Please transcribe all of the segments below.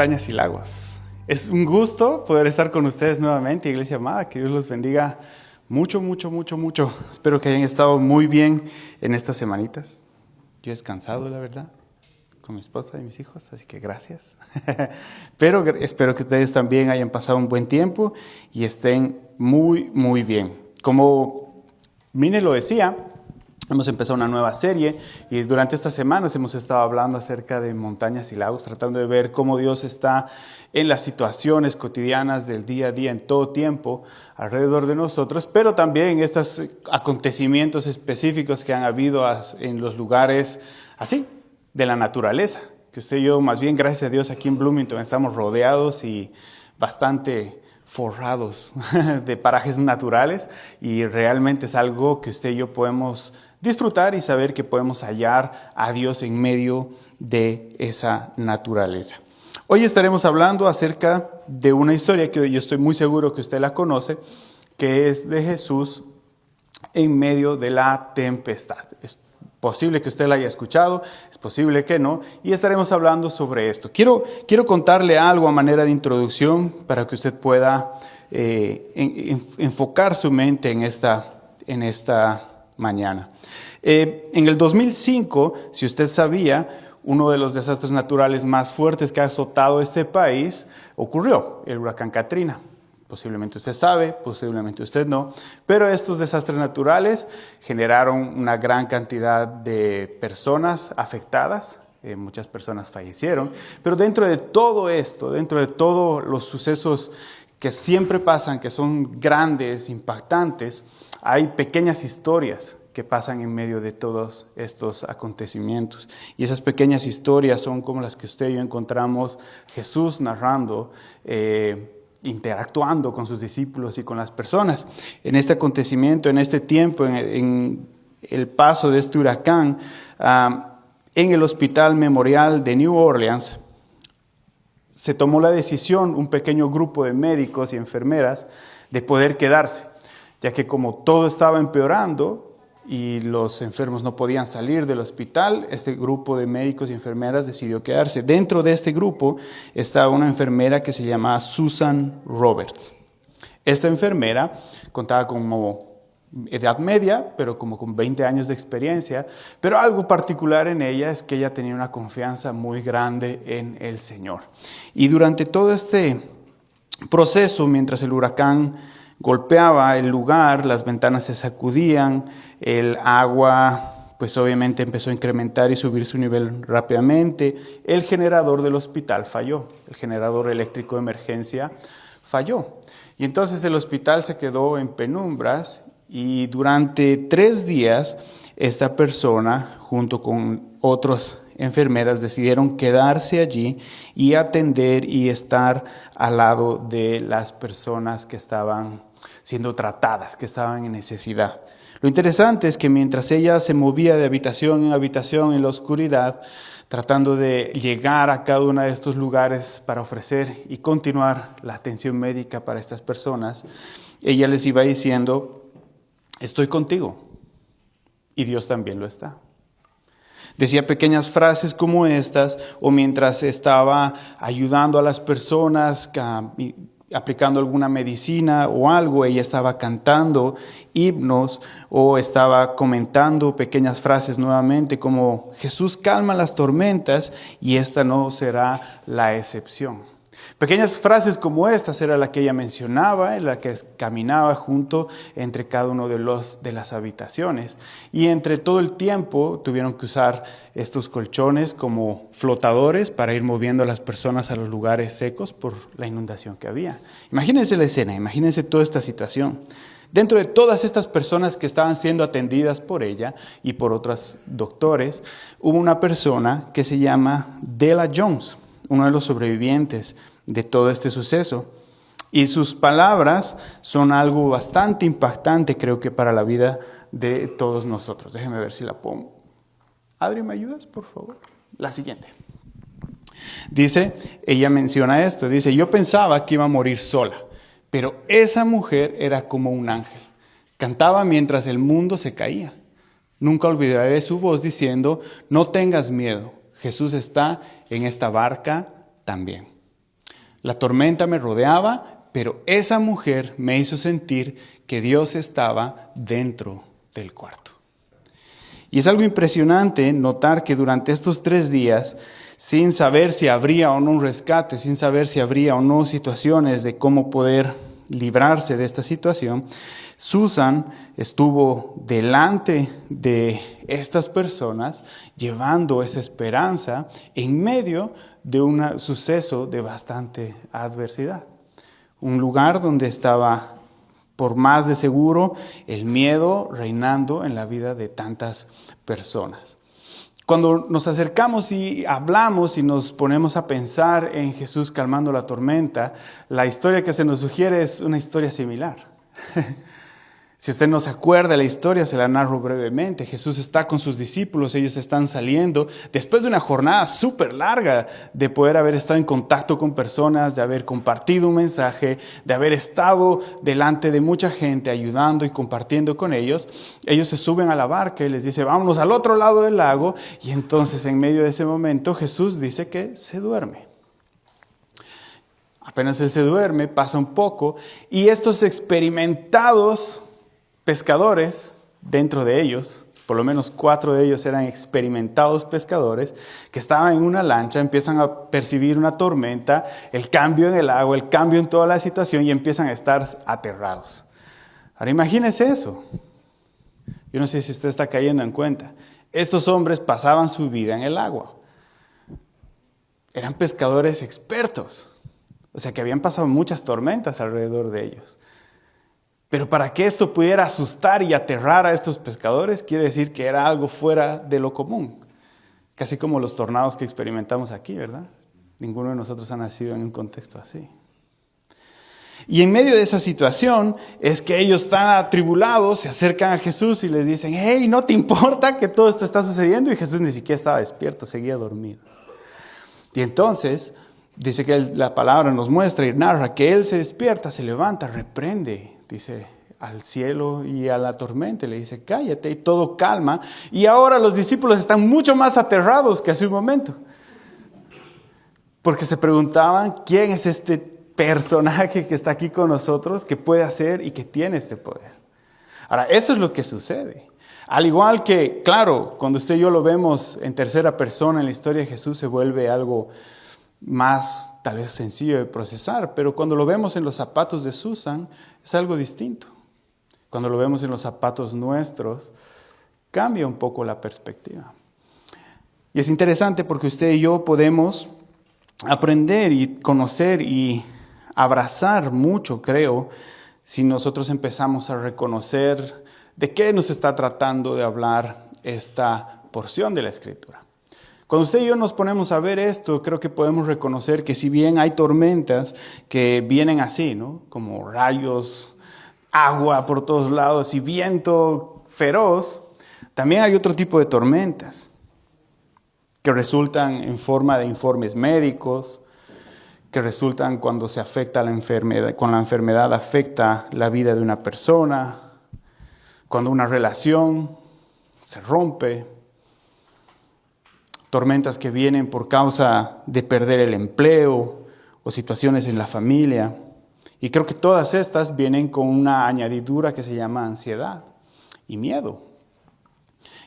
Montañas y Lagos. Es un gusto poder estar con ustedes nuevamente, iglesia amada. Que Dios los bendiga mucho, mucho, mucho, mucho. Espero que hayan estado muy bien en estas semanitas. Yo he descansado, la verdad, con mi esposa y mis hijos, así que gracias. Pero espero que ustedes también hayan pasado un buen tiempo y estén muy, muy bien. Como Mine lo decía, hemos empezado una nueva serie y durante estas semanas hemos estado hablando acerca de montañas y lagos, tratando de ver cómo Dios está en las situaciones cotidianas del día a día, en todo tiempo, alrededor de nosotros, pero también en estos acontecimientos específicos que han habido en los lugares así, de la naturaleza, que usted y yo, más bien gracias a Dios, aquí en Bloomington estamos rodeados y bastante forrados de parajes naturales, y realmente es algo que usted y yo podemos disfrutar y saber que podemos hallar a Dios en medio de esa naturaleza. Hoy estaremos hablando acerca de una historia que yo estoy muy seguro que usted la conoce, que es de Jesús en medio de la tempestad. Es posible que usted la haya escuchado, es posible que no, y estaremos hablando sobre esto. Quiero contarle algo a manera de introducción para que usted pueda enfocar su mente en esta mañana. En el 2005, si usted sabía, uno de los desastres naturales más fuertes que ha azotado este país ocurrió, el huracán Katrina. Posiblemente usted sabe, posiblemente usted no, pero estos desastres naturales generaron una gran cantidad de personas afectadas, muchas personas fallecieron, pero dentro de todo esto, dentro de todos los sucesos que siempre pasan, que son grandes, impactantes, hay pequeñas historias que pasan en medio de todos estos acontecimientos. Y esas pequeñas historias son como las que usted y yo encontramos Jesús narrando, interactuando con sus discípulos y con las personas. En este acontecimiento, en este tiempo, en el paso de este huracán, en el Hospital Memorial de New Orleans, se tomó la decisión, un pequeño grupo de médicos y enfermeras, de poder quedarse, ya que como todo estaba empeorando y los enfermos no podían salir del hospital, este grupo de médicos y enfermeras decidió quedarse. Dentro de este grupo estaba una enfermera que se llamaba Susan Roberts. Esta enfermera contaba como edad media, pero como con 20 años de experiencia, pero algo particular en ella es que ella tenía una confianza muy grande en el Señor. Y durante todo este proceso, mientras el huracán golpeaba el lugar, las ventanas se sacudían, el agua pues obviamente empezó a incrementar y subir su nivel rápidamente. El generador del hospital falló, el generador eléctrico de emergencia falló. Y entonces el hospital se quedó en penumbras y durante 3 días esta persona junto con otras enfermeras decidieron quedarse allí y atender y estar al lado de las personas que estaban siendo tratadas, que estaban en necesidad. Lo interesante es que mientras ella se movía de habitación en habitación en la oscuridad, tratando de llegar a cada uno de estos lugares para ofrecer y continuar la atención médica para estas personas, ella les iba diciendo: estoy contigo y Dios también lo está. Decía pequeñas frases como estas, o mientras estaba ayudando a las personas, aplicando alguna medicina o algo, ella estaba cantando himnos o estaba comentando pequeñas frases nuevamente como: Jesús calma las tormentas y esta no será la excepción. Pequeñas frases como estas era la que ella mencionaba, en la que caminaba junto entre cada uno de las habitaciones. Y entre todo el tiempo tuvieron que usar estos colchones como flotadores para ir moviendo a las personas a los lugares secos por la inundación que había. Imagínense la escena, imagínense toda esta situación. Dentro de todas estas personas que estaban siendo atendidas por ella y por otros doctores, hubo una persona que se llama Della Jones, uno de los sobrevivientes de todo este suceso. Y sus palabras son algo bastante impactante, creo que para la vida de todos nosotros. Déjenme ver si la pongo. Adri, ¿me ayudas, por favor? La siguiente. Dice, ella menciona esto, dice: yo pensaba que iba a morir sola, pero esa mujer era como un ángel. Cantaba mientras el mundo se caía. Nunca olvidaré su voz diciendo: no tengas miedo, Jesús está en esta barca también. La tormenta me rodeaba, pero esa mujer me hizo sentir que Dios estaba dentro del cuarto. Y es algo impresionante notar que durante estos 3 días, sin saber si habría o no un rescate, sin saber si habría o no situaciones de cómo poder librarse de esta situación, Susan estuvo delante de estas personas llevando esa esperanza en medio de un suceso de bastante adversidad. Un lugar donde estaba, por más de seguro, el miedo reinando en la vida de tantas personas. Cuando nos acercamos y hablamos y nos ponemos a pensar en Jesús calmando la tormenta, la historia que se nos sugiere es una historia similar. Si usted no se acuerda de la historia, se la narro brevemente. Jesús está con sus discípulos, ellos están saliendo después de una jornada súper larga de poder haber estado en contacto con personas, de haber compartido un mensaje, de haber estado delante de mucha gente ayudando y compartiendo con ellos. Ellos se suben a la barca y les dice, vámonos al otro lado del lago. Y entonces en medio de ese momento Jesús dice que se duerme. Apenas él se duerme, pasa un poco y estos experimentados pescadores, dentro de ellos, por lo menos 4 de ellos eran experimentados pescadores, que estaban en una lancha, empiezan a percibir una tormenta, el cambio en el agua, el cambio en toda la situación y empiezan a estar aterrados. Ahora imagínense eso. Yo no sé si usted está cayendo en cuenta. Estos hombres pasaban su vida en el agua. Eran pescadores expertos. O sea que habían pasado muchas tormentas alrededor de ellos. Pero para que esto pudiera asustar y aterrar a estos pescadores, quiere decir que era algo fuera de lo común. Casi como los tornados que experimentamos aquí, ¿verdad? Ninguno de nosotros ha nacido en un contexto así. Y en medio de esa situación es que ellos están atribulados, se acercan a Jesús y les dicen, hey, ¿no te importa que todo esto está sucediendo? Y Jesús ni siquiera estaba despierto, seguía dormido. Y entonces dice que la palabra nos muestra y narra que él se despierta, se levanta, reprende, dice, al cielo y a la tormenta, le dice, cállate, y todo calma. Y ahora los discípulos están mucho más aterrados que hace un momento. Porque se preguntaban, ¿quién es este personaje que está aquí con nosotros, que puede hacer y que tiene este poder? Ahora, eso es lo que sucede. Al igual que, claro, cuando usted y yo lo vemos en tercera persona en la historia de Jesús, se vuelve algo más tal vez sencillo de procesar, pero cuando lo vemos en los zapatos de Susan es algo distinto. Cuando lo vemos en los zapatos nuestros, cambia un poco la perspectiva. Y es interesante porque usted y yo podemos aprender y conocer y abrazar mucho, creo, si nosotros empezamos a reconocer de qué nos está tratando de hablar esta porción de la Escritura. Cuando usted y yo nos ponemos a ver esto, creo que podemos reconocer que si bien hay tormentas que vienen así, ¿no? Como rayos, agua por todos lados y viento feroz, también hay otro tipo de tormentas que resultan en forma de informes médicos, que resultan cuando se afecta la enfermedad, cuando la enfermedad afecta la vida de una persona, cuando una relación se rompe. Tormentas que vienen por causa de perder el empleo o situaciones en la familia. Y creo que todas estas vienen con una añadidura que se llama ansiedad y miedo.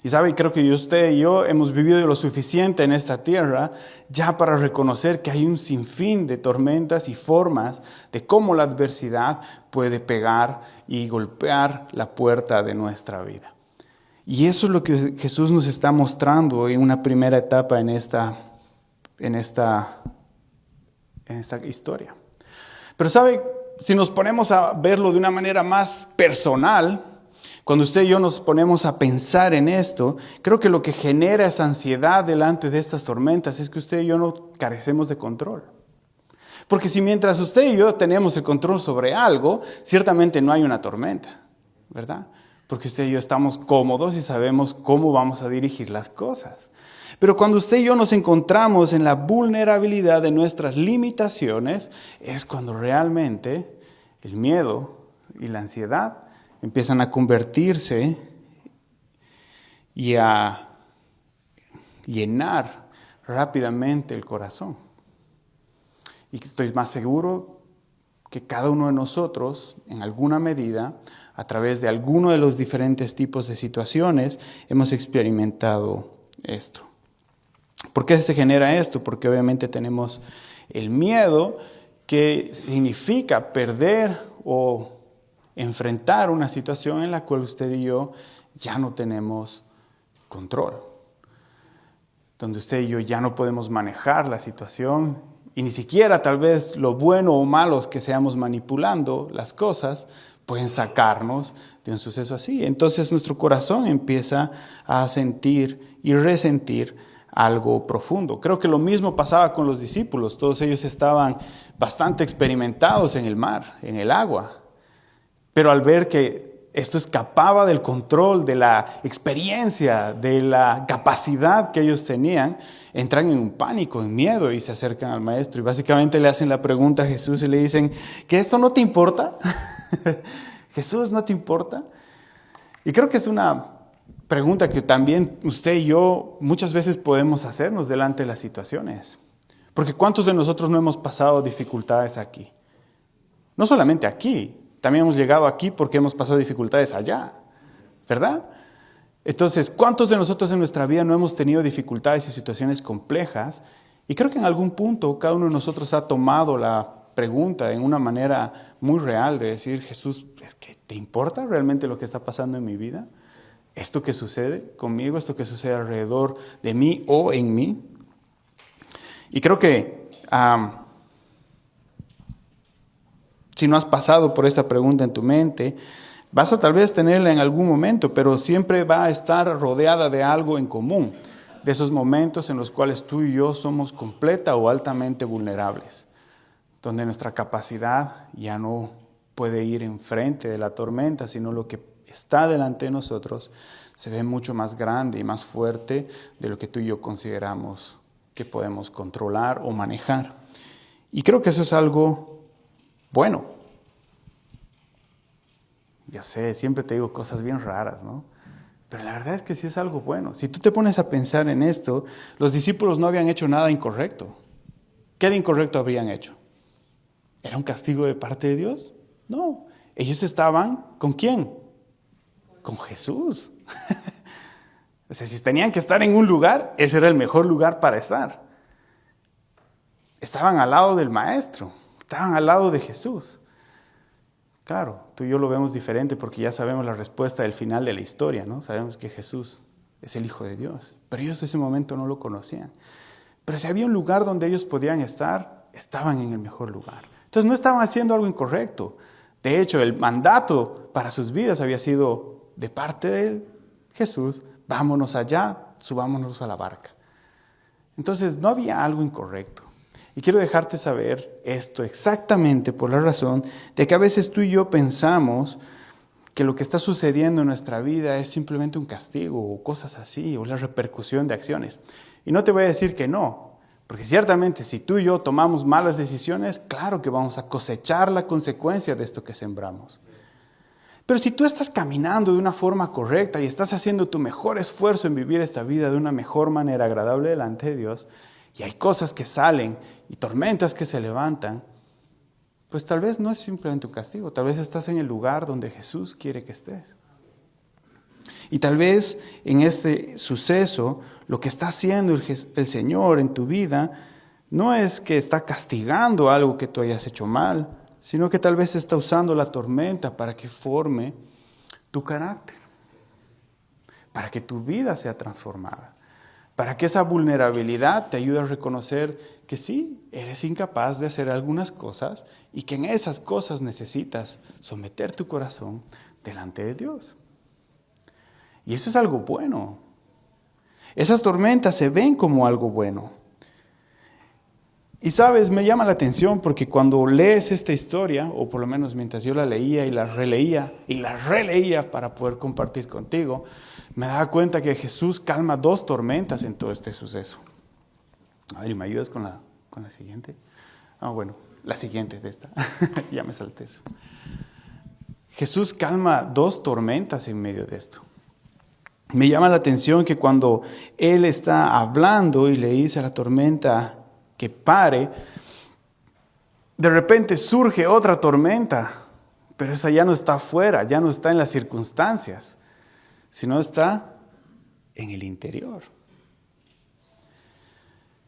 Y sabe, creo que usted y yo hemos vivido lo suficiente en esta tierra ya para reconocer que hay un sinfín de tormentas y formas de cómo la adversidad puede pegar y golpear la puerta de nuestra vida. Y eso es lo que Jesús nos está mostrando en una primera etapa en esta historia. Pero sabe, si nos ponemos a verlo de una manera más personal, cuando usted y yo nos ponemos a pensar en esto, creo que lo que genera esa ansiedad delante de estas tormentas es que usted y yo no carecemos de control. Porque si mientras usted y yo tenemos el control sobre algo, ciertamente no hay una tormenta, ¿verdad? Porque usted y yo estamos cómodos y sabemos cómo vamos a dirigir las cosas. Pero cuando usted y yo nos encontramos en la vulnerabilidad de nuestras limitaciones, es cuando realmente el miedo y la ansiedad empiezan a convertirse y a llenar rápidamente el corazón. Y estoy más seguro que cada uno de nosotros, en alguna medida, a través de alguno de los diferentes tipos de situaciones, hemos experimentado esto. ¿Por qué se genera esto? Porque obviamente tenemos el miedo, que significa perder o enfrentar una situación en la cual usted y yo ya no tenemos control. Donde usted y yo ya no podemos manejar la situación y ni siquiera tal vez lo bueno o malo que seamos manipulando las cosas pueden sacarnos de un suceso así. Entonces nuestro corazón empieza a sentir y resentir algo profundo. Creo que lo mismo pasaba con los discípulos. Todos ellos estaban bastante experimentados en el mar, en el agua. Pero al ver que esto escapaba del control, de la experiencia, de la capacidad que ellos tenían, entran en un pánico, en miedo y se acercan al maestro. Y básicamente le hacen la pregunta a Jesús y le dicen, ¿que esto no te importa? ¿Jesús, no te importa? Y creo que es una pregunta que también usted y yo muchas veces podemos hacernos delante de las situaciones. Porque ¿cuántos de nosotros no hemos pasado dificultades aquí? No solamente aquí, también hemos llegado aquí porque hemos pasado dificultades allá, ¿verdad? Entonces, ¿cuántos de nosotros en nuestra vida no hemos tenido dificultades y situaciones complejas? Y creo que en algún punto cada uno de nosotros ha tomado la pregunta en una manera muy real de decir, Jesús, ¿es que te importa realmente lo que está pasando en mi vida? ¿Esto que sucede conmigo? ¿Esto que sucede alrededor de mí o en mí? Y creo que si no has pasado por esta pregunta en tu mente, vas a tal vez tenerla en algún momento, pero siempre va a estar rodeada de algo en común, de esos momentos en los cuales tú y yo somos completa o altamente vulnerables, donde nuestra capacidad ya no puede ir enfrente de la tormenta, sino lo que está delante de nosotros se ve mucho más grande y más fuerte de lo que tú y yo consideramos que podemos controlar o manejar. Y creo que eso es algo bueno. Ya sé, siempre te digo cosas bien raras, ¿no? Pero la verdad es que sí es algo bueno. Si tú te pones a pensar en esto, los discípulos no habían hecho nada incorrecto. ¿Qué de incorrecto habían hecho? ¿Era un castigo de parte de Dios? No. Ellos estaban ¿con quién? Con Jesús. O sea, si tenían que estar en un lugar, ese era el mejor lugar para estar. Estaban al lado del Maestro, estaban al lado de Jesús. Claro, tú y yo lo vemos diferente porque ya sabemos la respuesta del final de la historia, ¿no? Sabemos que Jesús es el Hijo de Dios, pero ellos en ese momento no lo conocían. Pero si había un lugar donde ellos podían estar, estaban en el mejor lugar. Entonces no estaban haciendo algo incorrecto. De hecho, el mandato para sus vidas había sido de parte de Jesús, vámonos allá, subámonos a la barca. Entonces no había algo incorrecto. Y quiero dejarte saber esto exactamente por la razón de que a veces tú y yo pensamos que lo que está sucediendo en nuestra vida es simplemente un castigo o cosas así, o la repercusión de acciones. Y no te voy a decir que no, porque ciertamente si tú y yo tomamos malas decisiones, claro que vamos a cosechar la consecuencia de esto que sembramos. Pero si tú estás caminando de una forma correcta y estás haciendo tu mejor esfuerzo en vivir esta vida de una mejor manera agradable delante de Dios, y hay cosas que salen y tormentas que se levantan, pues tal vez no es simplemente un castigo, tal vez estás en el lugar donde Jesús quiere que estés. Y tal vez en este suceso lo que está haciendo el Señor en tu vida no es que está castigando algo que tú hayas hecho mal, sino que tal vez está usando la tormenta para que forme tu carácter, para que tu vida sea transformada, para que esa vulnerabilidad te ayude a reconocer que sí, eres incapaz de hacer algunas cosas y que en esas cosas necesitas someter tu corazón delante de Dios. Y eso es algo bueno. Esas tormentas se ven como algo bueno. Y sabes, me llama la atención porque cuando lees esta historia, o por lo menos mientras yo la leía y la releía para poder compartir contigo, me daba cuenta que Jesús calma 2 tormentas en todo este suceso. A ver, ¿y me ayudas con la siguiente? Bueno, la siguiente de esta. Ya me salté eso. Jesús calma 2 tormentas en medio de esto. Me llama la atención que cuando Él está hablando y le dice a la tormenta que pare, De repente surge otra tormenta, pero esa ya no está afuera, ya no está en las circunstancias, sino está en el interior.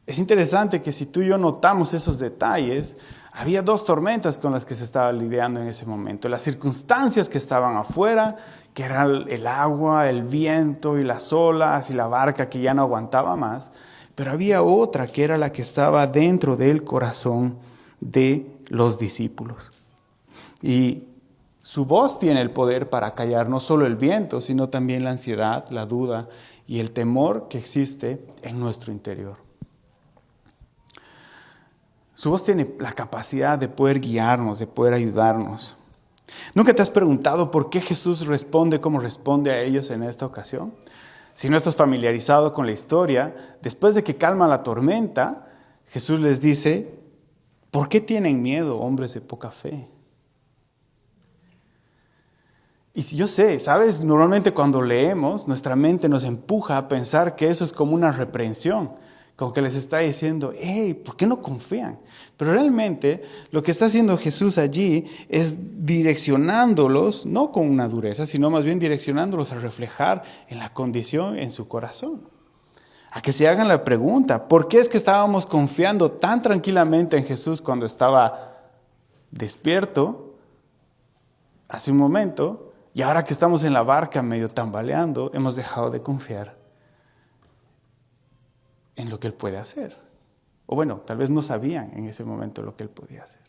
Es interesante que si tú y yo notamos esos detalles, había dos tormentas con las que se estaba lidiando en ese momento. Las circunstancias que estaban afuera, que eran el agua, el viento y las olas y la barca que ya no aguantaba más. Pero había otra que era la que estaba dentro del corazón de los discípulos. Y su voz tiene el poder para callar no solo el viento, sino también la ansiedad, la duda y el temor que existe en nuestro interior. Su voz tiene la capacidad de poder guiarnos, de poder ayudarnos. ¿Nunca te has preguntado por qué Jesús responde como responde a ellos en esta ocasión? Si no estás familiarizado con la historia, después de que calma la tormenta, Jesús les dice, ¿por qué tienen miedo, hombres de poca fe? Y si yo sé, ¿sabes? Normalmente cuando leemos, nuestra mente nos empuja a pensar que eso es como una reprensión, como que les está diciendo, hey, ¿por qué no confían? Pero realmente lo que está haciendo Jesús allí es direccionándolos, no con una dureza, sino más bien direccionándolos a reflejar en la condición en su corazón. A que se hagan la pregunta, ¿por qué es que estábamos confiando tan tranquilamente en Jesús cuando estaba despierto hace un momento? Y ahora que estamos en la barca medio tambaleando, hemos dejado de confiar en lo que Él puede hacer. O bueno, tal vez no sabían en ese momento lo que Él podía hacer.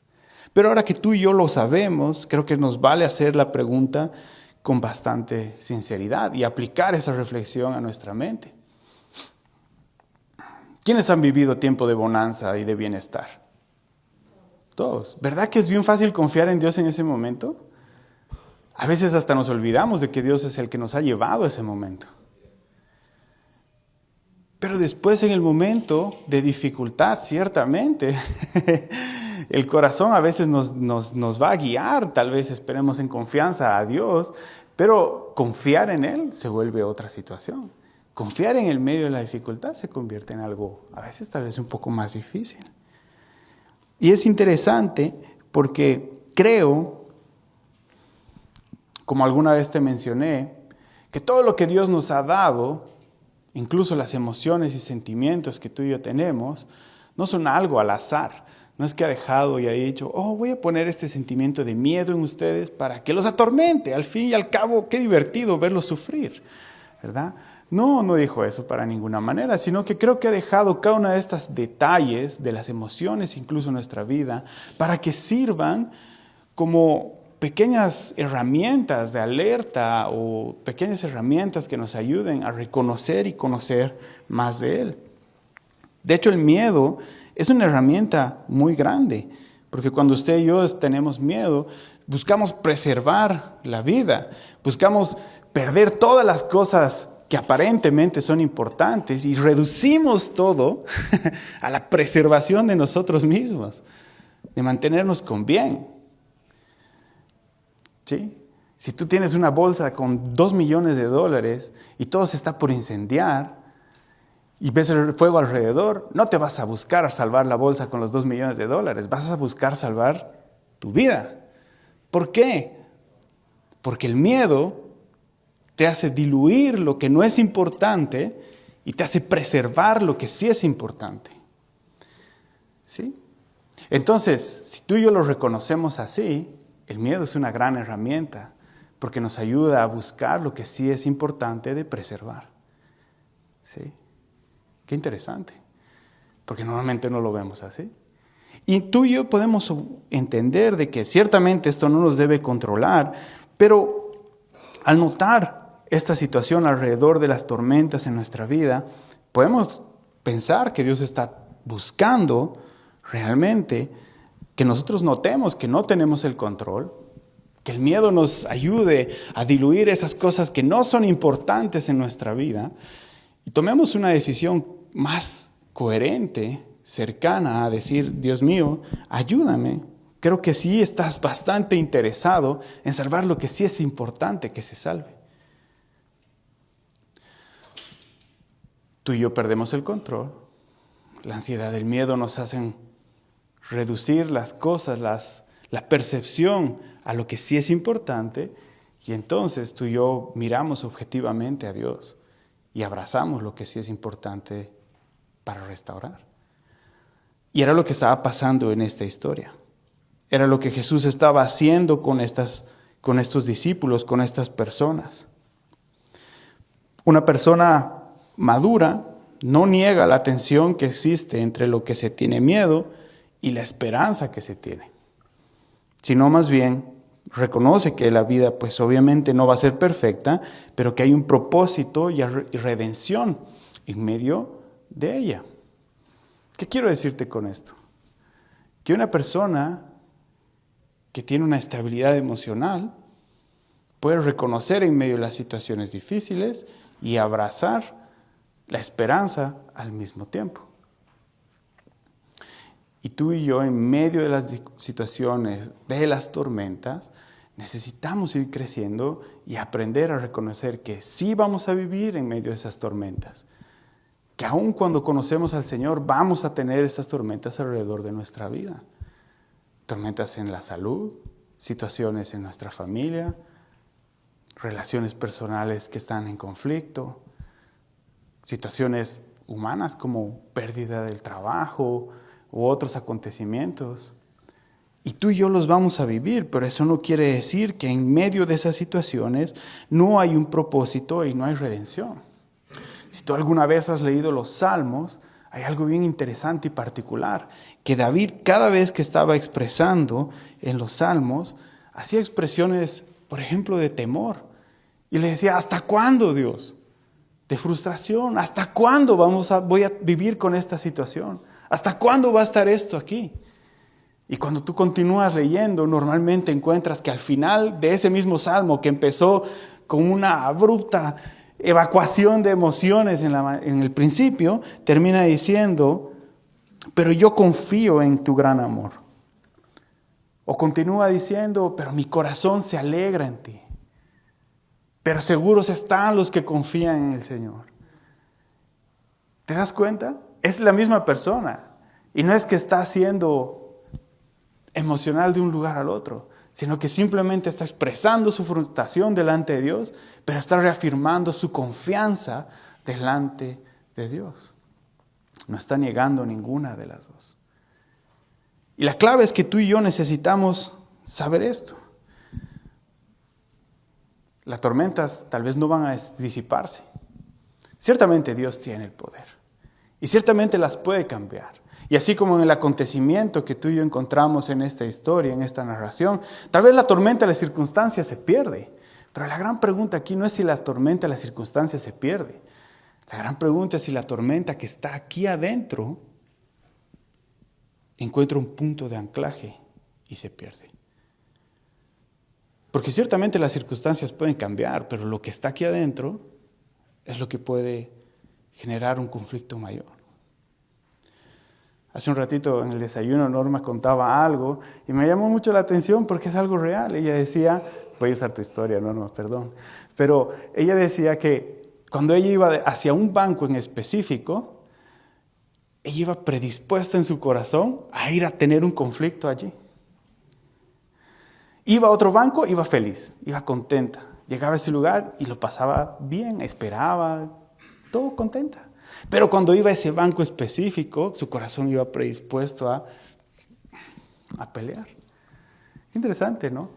Pero ahora que tú y yo lo sabemos, creo que nos vale hacer la pregunta con bastante sinceridad y aplicar esa reflexión a nuestra mente. ¿Quiénes han vivido tiempo de bonanza y de bienestar? Todos. ¿Verdad que es bien fácil confiar en Dios en ese momento? A veces hasta nos olvidamos de que Dios es el que nos ha llevado a ese momento. Pero después, en el momento de dificultad, ciertamente, el corazón a veces nos va a guiar, tal vez esperemos en confianza a Dios, pero confiar en Él se vuelve otra situación. Confiar en el medio de la dificultad se convierte en algo, a veces tal vez un poco más difícil. Y es interesante porque creo, como alguna vez te mencioné, que todo lo que Dios nos ha dado, incluso las emociones y sentimientos que tú y yo tenemos, no son algo al azar. No es que ha dejado y ha dicho, voy a poner este sentimiento de miedo en ustedes para que los atormente. Al fin y al cabo, qué divertido verlos sufrir, ¿verdad? No dijo eso para ninguna manera, sino que creo que ha dejado cada uno de estos detalles de las emociones, incluso en nuestra vida, para que sirvan como pequeñas herramientas de alerta o pequeñas herramientas que nos ayuden a reconocer y conocer más de Él. De hecho, el miedo es una herramienta muy grande, porque cuando usted y yo tenemos miedo, buscamos preservar la vida, buscamos perder todas las cosas que aparentemente son importantes y reducimos todo a la preservación de nosotros mismos, de mantenernos con bien. ¿Sí? Si tú tienes una bolsa con $2 millones y todo se está por incendiar y ves el fuego alrededor, no te vas a buscar salvar la bolsa con los $2 millones, vas a buscar salvar tu vida. ¿Por qué? Porque el miedo te hace diluir lo que no es importante y te hace preservar lo que sí es importante. ¿Sí? Entonces, si tú y yo lo reconocemos así, el miedo es una gran herramienta porque nos ayuda a buscar lo que sí es importante de preservar. ¿Sí? Qué interesante, porque normalmente no lo vemos así. Y tú y yo podemos entender de que ciertamente esto no nos debe controlar, pero al notar esta situación alrededor de las tormentas en nuestra vida, podemos pensar que Dios está buscando realmente que nosotros notemos que no tenemos el control, que el miedo nos ayude a diluir esas cosas que no son importantes en nuestra vida y tomemos una decisión más coherente, cercana a decir, Dios mío, ayúdame. Creo que sí estás bastante interesado en salvar lo que sí es importante que se salve. Tú y yo perdemos el control. La ansiedad, el miedo nos hacen reducir las cosas, la percepción a lo que sí es importante, y entonces tú y yo miramos objetivamente a Dios y abrazamos lo que sí es importante para restaurar. Y era lo que estaba pasando en esta historia. Era lo que Jesús estaba haciendo con estos discípulos, con estas personas. Una persona madura no niega la tensión que existe entre lo que se tiene miedo y la esperanza que se tiene, sino más bien reconoce que la vida pues obviamente no va a ser perfecta, pero que hay un propósito y redención en medio de ella. ¿Qué quiero decirte con esto? Que una persona que tiene una estabilidad emocional puede reconocer en medio de las situaciones difíciles y abrazar la esperanza al mismo tiempo. Y tú y yo, en medio de las situaciones, de las tormentas, necesitamos ir creciendo y aprender a reconocer que sí vamos a vivir en medio de esas tormentas. Que aun cuando conocemos al Señor, vamos a tener estas tormentas alrededor de nuestra vida. Tormentas en la salud, situaciones en nuestra familia, relaciones personales que están en conflicto, situaciones humanas como pérdida del trabajo u otros acontecimientos. Y tú y yo los vamos a vivir, pero eso no quiere decir que en medio de esas situaciones no hay un propósito y no hay redención. Si tú alguna vez has leído los Salmos, hay algo bien interesante y particular, que David cada vez que estaba expresando en los Salmos, hacía expresiones, por ejemplo, de temor. Y le decía, ¿hasta cuándo, Dios? De frustración, ¿hasta cuándo voy a vivir con esta situación? ¿Hasta cuándo va a estar esto aquí? Y cuando tú continúas leyendo, normalmente encuentras que al final de ese mismo salmo que empezó con una abrupta evacuación de emociones en el principio, termina diciendo, pero yo confío en tu gran amor. O continúa diciendo, pero mi corazón se alegra en ti. Pero seguros están los que confían en el Señor. ¿Te das cuenta? Es la misma persona. Y no es que está siendo emocional de un lugar al otro, sino que simplemente está expresando su frustración delante de Dios, pero está reafirmando su confianza delante de Dios. No está negando ninguna de las dos. Y la clave es que tú y yo necesitamos saber esto. Las tormentas tal vez no van a disiparse. Ciertamente Dios tiene el poder y ciertamente las puede cambiar. Y así como en el acontecimiento que tú y yo encontramos en esta historia, en esta narración, tal vez la tormenta de las circunstancias se pierde. Pero la gran pregunta aquí no es si la tormenta de las circunstancias se pierde. La gran pregunta es si la tormenta que está aquí adentro encuentra un punto de anclaje y se pierde. Porque ciertamente las circunstancias pueden cambiar, pero lo que está aquí adentro es lo que puede generar un conflicto mayor. Hace un ratito en el desayuno Norma contaba algo y me llamó mucho la atención porque es algo real. Ella decía, voy a usar tu historia, Norma, perdón, pero ella decía que cuando ella iba hacia un banco en específico, ella iba predispuesta en su corazón a ir a tener un conflicto allí. Iba a otro banco, iba feliz, iba contenta. Llegaba a ese lugar y lo pasaba bien, esperaba, todo contenta. Pero cuando iba a ese banco específico, su corazón iba predispuesto a pelear. Interesante, ¿no?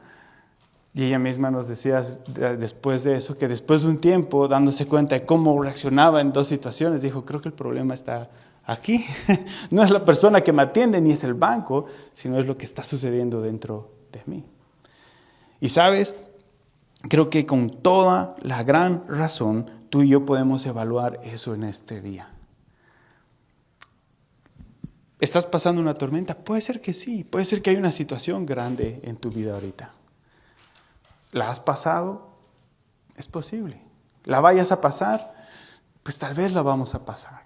Y ella misma nos decía después de eso, que después de un tiempo, dándose cuenta de cómo reaccionaba en dos situaciones, dijo, creo que el problema está aquí. No es la persona que me atiende ni es el banco, sino es lo que está sucediendo dentro de mí. Y sabes, creo que con toda la gran razón, tú y yo podemos evaluar eso en este día. ¿Estás pasando una tormenta? Puede ser que sí, puede ser que hay una situación grande en tu vida ahorita. ¿La has pasado? Es posible. ¿La vayas a pasar? Pues tal vez la vamos a pasar.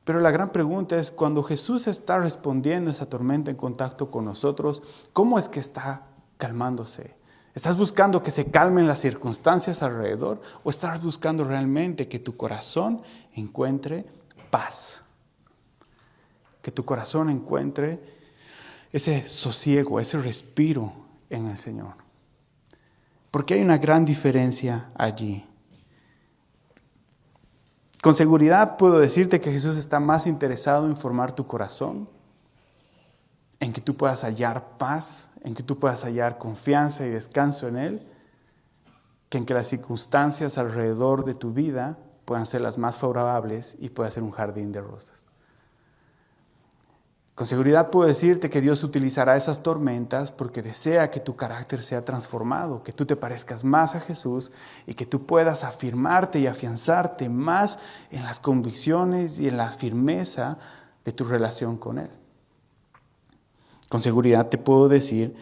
Pero la gran pregunta es, cuando Jesús está respondiendo a esa tormenta en contacto con nosotros, ¿cómo es que está calmándose? ¿Estás buscando que se calmen las circunstancias alrededor o estás buscando realmente que tu corazón encuentre paz? Que tu corazón encuentre ese sosiego, ese respiro en el Señor. Porque hay una gran diferencia allí. Con seguridad puedo decirte que Jesús está más interesado en formar tu corazón, en que tú puedas hallar paz, en que tú puedas hallar confianza y descanso en Él, que en que las circunstancias alrededor de tu vida puedan ser las más favorables y pueda ser un jardín de rosas. Con seguridad puedo decirte que Dios utilizará esas tormentas porque desea que tu carácter sea transformado, que tú te parezcas más a Jesús y que tú puedas afirmarte y afianzarte más en las convicciones y en la firmeza de tu relación con Él. Con seguridad te puedo decir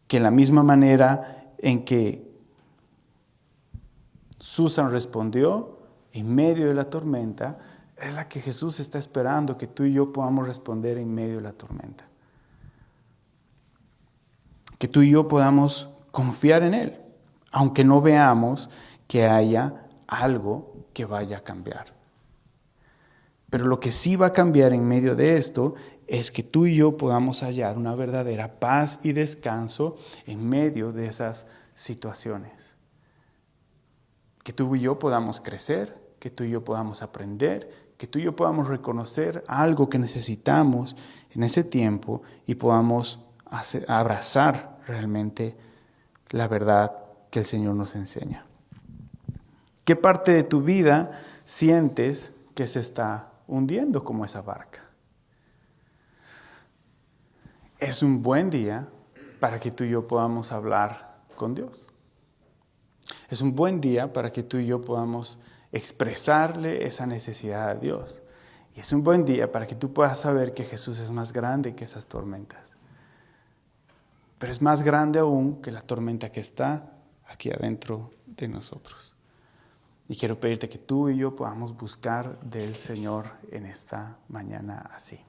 que en la misma manera en que Susan respondió en medio de la tormenta, es la que Jesús está esperando que tú y yo podamos responder en medio de la tormenta. Que tú y yo podamos confiar en Él, aunque no veamos que haya algo que vaya a cambiar. Pero lo que sí va a cambiar en medio de esto es que tú y yo podamos hallar una verdadera paz y descanso en medio de esas situaciones. Que tú y yo podamos crecer, que tú y yo podamos aprender, que tú y yo podamos reconocer algo que necesitamos en ese tiempo y podamos abrazar realmente la verdad que el Señor nos enseña. ¿Qué parte de tu vida sientes que se está hundiendo como esa barca? Es un buen día para que tú y yo podamos hablar con Dios. Es un buen día para que tú y yo podamos expresarle esa necesidad a Dios. Y es un buen día para que tú puedas saber que Jesús es más grande que esas tormentas. Pero es más grande aún que la tormenta que está aquí adentro de nosotros. Y quiero pedirte que tú y yo podamos buscar del Señor en esta mañana así.